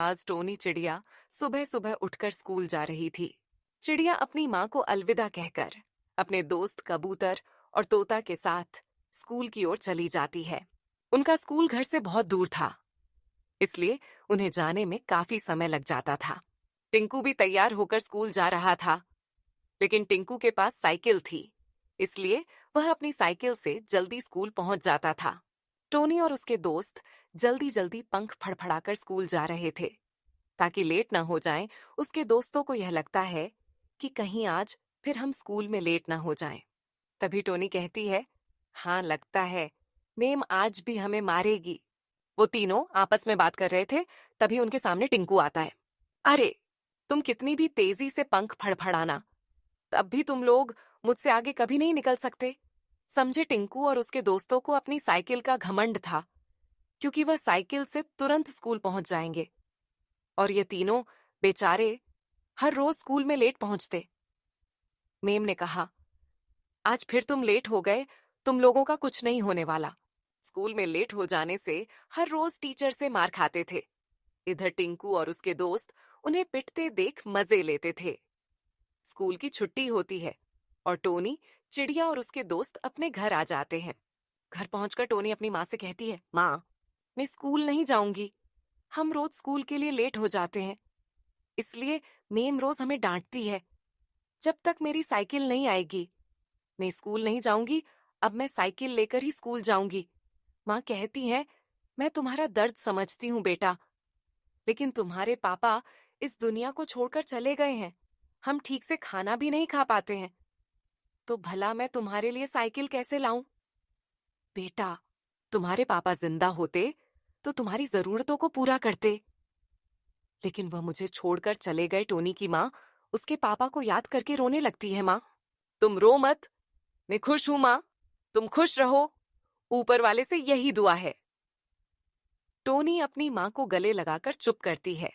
आज टोनी चिड़िया सुबह सुबह उठकर स्कूल जा रही थी। चिड़िया अपनी माँ को अलविदा कहकर अपने दोस्त कबूतर और तोता के साथ स्कूल की ओर चली जाती है। उनका स्कूल घर से बहुत दूर था, इसलिए उन्हें जाने में काफी समय लग जाता था। टिंकू भी तैयार होकर स्कूल जा रहा था, लेकिन टिंकू के पास साइकिल थी, इसलिए वह अपनी साइकिल से जल्दी स्कूल पहुंच जाता था। टोनी और उसके दोस्त जल्दी जल्दी पंख फड़फड़ाकर स्कूल जा रहे थे ताकि लेट ना हो जाएं। उसके दोस्तों को यह लगता है कि कहीं आज फिर हम स्कूल में लेट ना हो जाएं। तभी टोनी कहती है, हाँ लगता है मेम आज भी हमें मारेगी। वो तीनों आपस में बात कर रहे थे, तभी उनके सामने टिंकू आता है। अरे, तुम कितनी भी तेजी से पंख फड़फड़ाना, तब भी तुम लोग मुझसे आगे कभी नहीं निकल सकते। समझे टिंकू और उसके दोस्तों को अपनी साइकिल का घमंड था, क्योंकि वह साइकिल से तुरंत स्कूल पहुंच जाएंगे, और ये तीनों बेचारे हर रोज स्कूल में लेट पहुंचते। मेम ने कहा, आज फिर तुम लेट हो गए, तुम लोगों का कुछ नहीं होने वाला। स्कूल में लेट हो जाने से हर रोज टीचर से मार खाते थे। इधर टिंकू और उसके दोस्त उन्हें पिटते देख मजे लेते थे। स्कूल की छुट्टी होती है और टोनी, चिड़िया और उसके दोस्त अपने घर आ जाते हैं। घर पहुंचकर टोनी अपनी माँ से कहती है, माँ, मैं स्कूल नहीं जाऊंगी। हम रोज स्कूल के लिए लेट हो जाते हैं, इसलिए मेम रोज हमें डांटती है। जब तक मेरी साइकिल नहीं आएगी, मैं स्कूल नहीं जाऊंगी। अब मैं साइकिल लेकर ही स्कूल जाऊंगी। माँ कहती है, मैं तुम्हारा दर्द समझती हूँ बेटा, लेकिन तुम्हारे पापा इस दुनिया को छोड़कर चले गए हैं। हम ठीक से खाना भी नहीं खा पाते हैं, तो भला मैं तुम्हारे लिए साइकिल कैसे लाऊं? बेटा, तुम्हारे पापा जिंदा होते तो तुम्हारी जरूरतों को पूरा करते, लेकिन वह मुझे छोड़कर चले गए। टोनी की माँ उसके पापा को याद करके रोने लगती है। माँ, तुम रो मत, मैं खुश हूं माँ, तुम खुश रहो, ऊपर वाले से यही दुआ है। टोनी अपनी माँ को गले लगाकर चुप करती है।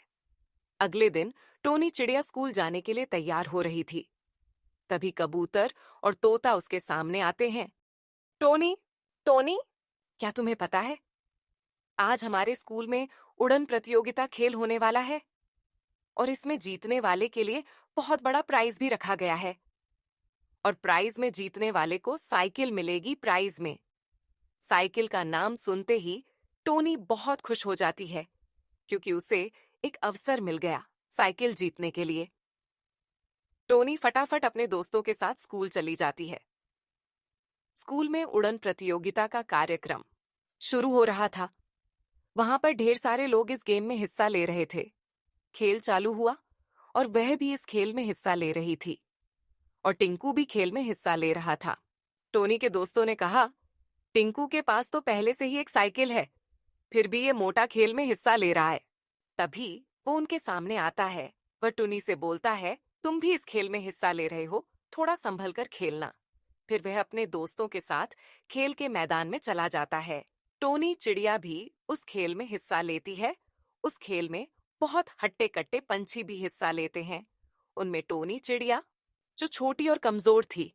अगले दिन टोनी चिड़िया स्कूल जाने के लिए तैयार हो रही थी। तभी कबूतर और तोता उसके सामने आते हैं। टोनी, टोनी, क्या तुम्हें पता है, आज हमारे स्कूल में उड़न प्रतियोगिता खेल होने वाला है, और इसमें जीतने वाले के लिए बहुत बड़ा प्राइज भी रखा गया है। और प्राइज में जीतने वाले को साइकिल मिलेगी। प्राइज में साइकिल का नाम सुनते ही टोनी बहुत खुश हो जाती है, क्योंकि उसे एक अवसर मिल गया साइकिल जीतने के लिए। टोनी फटाफट अपने दोस्तों के साथ स्कूल चली जाती है। स्कूल में उड़न प्रतियोगिता का कार्यक्रम शुरू हो रहा था। वहां पर ढेर सारे लोग इस गेम में हिस्सा ले रहे थे। खेल चालू हुआ और वह भी इस खेल में हिस्सा ले रही थी, और टिंकू भी खेल में हिस्सा ले रहा था। टोनी के दोस्तों ने कहा, टिंकू के पास तो पहले से ही एक साइकिल है, फिर भी ये मोटा खेल में हिस्सा ले रहा है। तभी वो उनके सामने आता है। वह टोनी से बोलता है, तुम भी इस खेल में हिस्सा ले रहे हो, थोड़ा संभल कर खेलना। फिर वह अपने दोस्तों के साथ खेल के मैदान में चला जाता है। टोनी चिड़िया भी उस खेल में हिस्सा लेती है। उस खेल में बहुत हट्टे कट्टे पंछी भी हिस्सा लेते हैं। उनमें टोनी चिड़िया, जो छोटी और कमजोर थी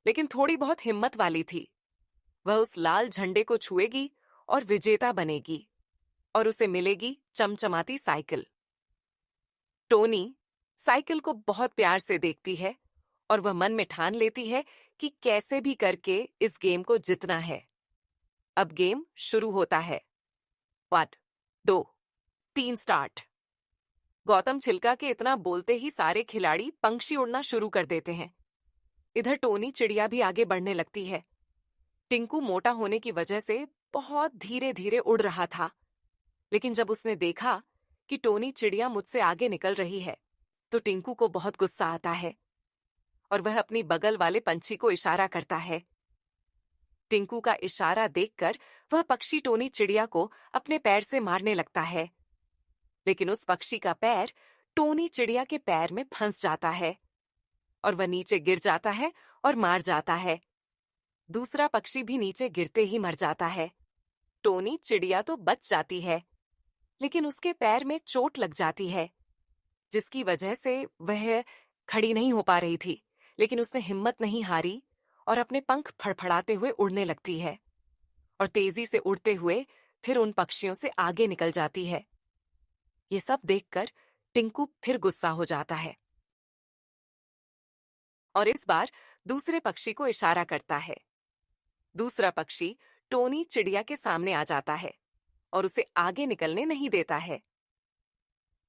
लेकिन थोड़ी बहुत हिम्मत वाली थी, वह उस लाल झंडे को छुएगी और विजेता बनेगी, और उसे मिलेगी चमचमाती साइकिल। टोनी साइकिल को बहुत प्यार से देखती है, और वह मन में ठान लेती है कि कैसे भी करके इस गेम को जीतना है। अब गेम शुरू होता है। 1, 2, 3 स्टार्ट। गौतम छिलका के इतना बोलते ही सारे खिलाड़ी पंछी उड़ना शुरू कर देते हैं। इधर टोनी चिड़िया भी आगे बढ़ने लगती है। टिंकू मोटा होने की वजह से बहुत धीरे धीरे उड़ रहा था, लेकिन जब उसने देखा कि टोनी चिड़िया मुझसे आगे निकल रही है, तो टिंकू को बहुत गुस्सा आता है, और वह अपनी बगल वाले पंछी को इशारा करता है। टिंकू का इशारा देखकर वह पक्षी टोनी चिड़िया को अपने पैर से मारने लगता है, लेकिन उस पक्षी का पैर टोनी चिड़िया के पैर में फंस जाता है, और वह नीचे गिर जाता है और मार जाता है। दूसरा पक्षी भी नीचे गिरते ही मर जाता है। टोनी चिड़िया तो बच जाती है, लेकिन उसके पैर में चोट लग जाती है, जिसकी वजह से वह खड़ी नहीं हो पा रही थी। लेकिन उसने हिम्मत नहीं हारी और अपने पंख फड़फड़ाते हुए उड़ने लगती है, और तेजी से उड़ते हुए फिर उन पक्षियों से आगे निकल जाती है। ये सब देखकर टिंकू फिर गुस्सा हो जाता है और इस बार दूसरे पक्षी को इशारा करता है। दूसरा पक्षी टोनी चिड़िया के सामने आ जाता है और उसे आगे निकलने नहीं देता है।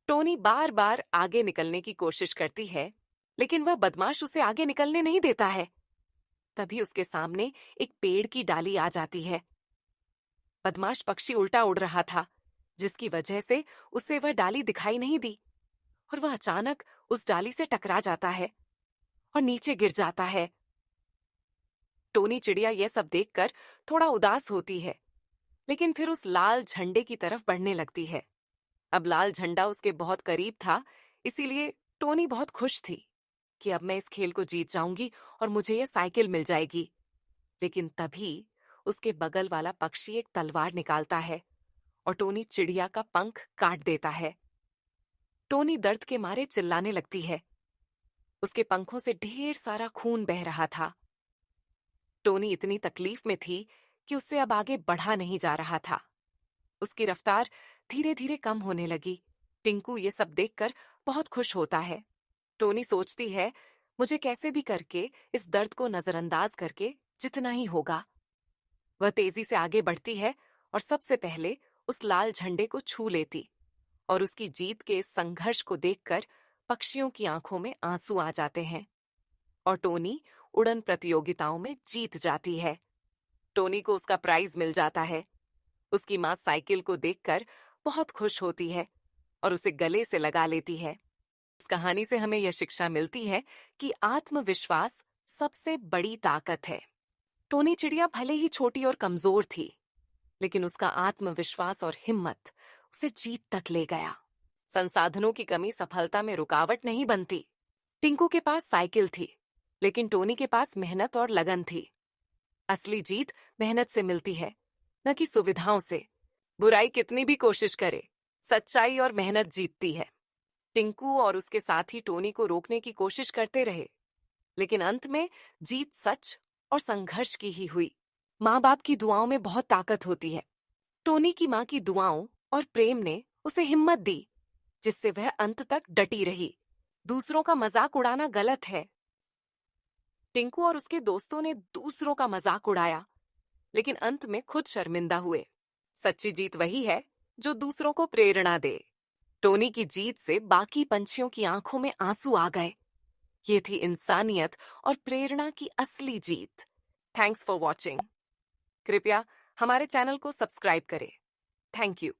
टोनी बार बार आगे निकलने की कोशिश करती है, लेकिन वह बदमाश उसे आगे निकलने नहीं देता है। तभी उसके सामने एक पेड़ की डाली आ जाती है। बदमाश पक्षी उल्टा उड़ रहा था, जिसकी वजह से उसे वह डाली दिखाई नहीं दी और वह अचानक उस डाली से टकरा जाता है और नीचे गिर जाता है। टोनी चिड़िया यह सब देखकर थोड़ा उदास होती है, लेकिन फिर उस लाल झंडे की तरफ बढ़ने लगती है। अब लाल झंडा उसके बहुत करीब था, इसीलिए टोनी बहुत खुश थी कि अब मैं इस खेल को जीत जाऊंगी और मुझे यह साइकिल मिल जाएगी। लेकिन तभी उसके बगल वाला पक्षी एक तलवार निकालता है और टोनी चिड़िया का पंख काट देता है। टोनी दर्द के मारे चिल्लाने लगती है। उसके पंखों से ढेर सारा खून बह रहा था। टोनी इतनी तकलीफ में थी कि उससे अब आगे बढ़ा नहीं जा रहा था। उसकी रफ्तार धीरे धीरे कम होने लगी। टिंकू ये सब देखकर बहुत खुश होता है। टोनी सोचती है, मुझे कैसे भी करके इस दर्द को नजरअंदाज करके जितना ही होगा। वह तेजी से आगे बढ़ती है और सबसे पहले उस लाल झंडे को छू लेती और उसकी जीत के इस संघर्ष को देखकर पक्षियों की आंखों में आंसू आ जाते हैं और टोनी उड़न प्रतियोगिताओं में जीत जाती है। टोनी को उसका प्राइज मिल जाता है। उसकी माँ साइकिल को देखकर बहुत खुश होती है और उसे गले से लगा लेती है। इस कहानी से हमें यह शिक्षा मिलती है कि आत्मविश्वास सबसे बड़ी ताकत है। टोनी चिड़िया भले ही छोटी और कमजोर थी, लेकिन उसका आत्मविश्वास और हिम्मत उसे जीत तक ले गया। संसाधनों की कमी सफलता में रुकावट नहीं बनती। टिंकू के पास साइकिल थी, लेकिन टोनी के पास मेहनत और लगन थी। असली जीत मेहनत से मिलती है, न कि सुविधाओं से। बुराई कितनी भी कोशिश करे, सच्चाई और मेहनत जीतती है। टिंकू और उसके साथी टोनी को रोकने की कोशिश करते रहे, लेकिन अंत में जीत सच और संघर्ष की ही हुई। माँ बाप की दुआओं में बहुत ताकत होती है। टोनी की माँ की दुआओं और प्रेम ने उसे हिम्मत दी, जिससे वह अंत तक डटी रही। दूसरों का मजाक उड़ाना गलत है। टिंकू और उसके दोस्तों ने दूसरों का मजाक उड़ाया, लेकिन अंत में खुद शर्मिंदा हुए। सच्ची जीत वही है जो दूसरों को प्रेरणा दे। टोनी की जीत से बाकी पंछियों की आंखों में आंसू आ गए। ये थी इंसानियत और प्रेरणा की असली जीत। Thanks for watching. कृपया हमारे चैनल को सब्सक्राइब करें। Thank you.